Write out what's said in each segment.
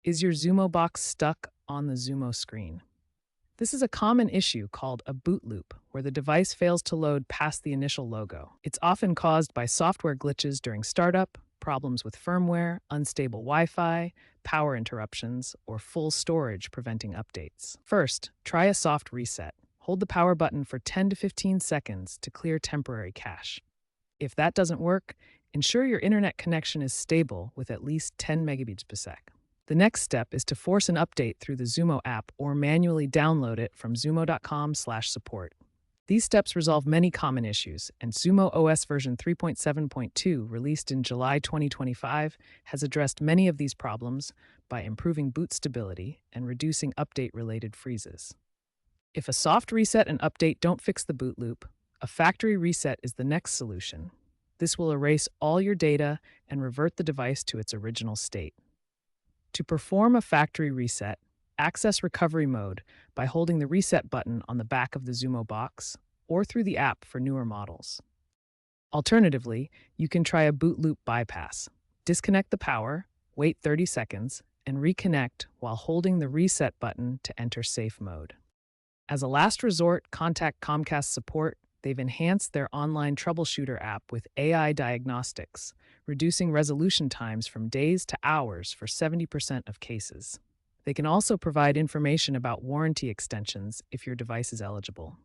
Is your Xumo Box stuck on the Xumo screen? This is a common issue called a boot loop, where the device fails to load past the initial logo. It's often caused by software glitches during startup, problems with firmware, unstable Wi Fi, power interruptions, or full storage preventing updates. First, try a soft reset. Hold the power button for 10 to 15 seconds to clear temporary cache. If that doesn't work, ensure your internet connection is stable with at least 10 megabits per sec. The next step is to force an update through the Xumo app or manually download it from xumo.com/support. These steps resolve many common issues, and Xumo OS version 3.7.2, released in July 2025, has addressed many of these problems by improving boot stability and reducing update-related freezes. If a soft reset and update don't fix the boot loop, a factory reset is the next solution. This will erase all your data and revert the device to its original state. To perform a factory reset, access recovery mode by holding the reset button on the back of the Xumo Box or through the app for newer models. Alternatively, you can try a boot loop bypass. Disconnect the power, wait 30 seconds, and reconnect while holding the reset button to enter safe mode. As a last resort, contact Comcast support. They've enhanced their online troubleshooter app with AI diagnostics, reducing resolution times from days to hours for 70% of cases. They can also provide information about warranty extensions if your device is eligible.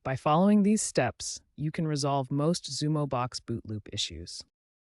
By following these steps, you can resolve most Xumo Box boot loop issues.